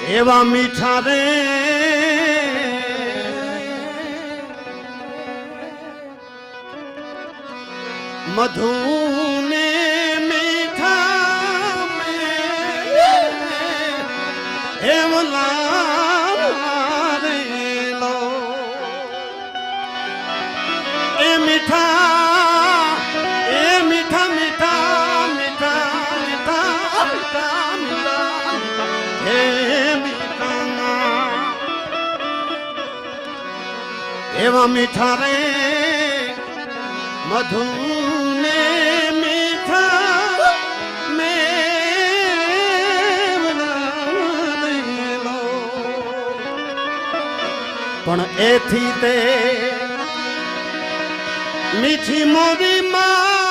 એવા મીઠા રે મધુ ને મીઠા એવલા રે લો એ મીઠા મીઠા મીઠા મીઠા હે મીઠા એવા મીઠા રે મધુ ને મીઠા મેલો પણ એથી તે મીઠી મોરી માં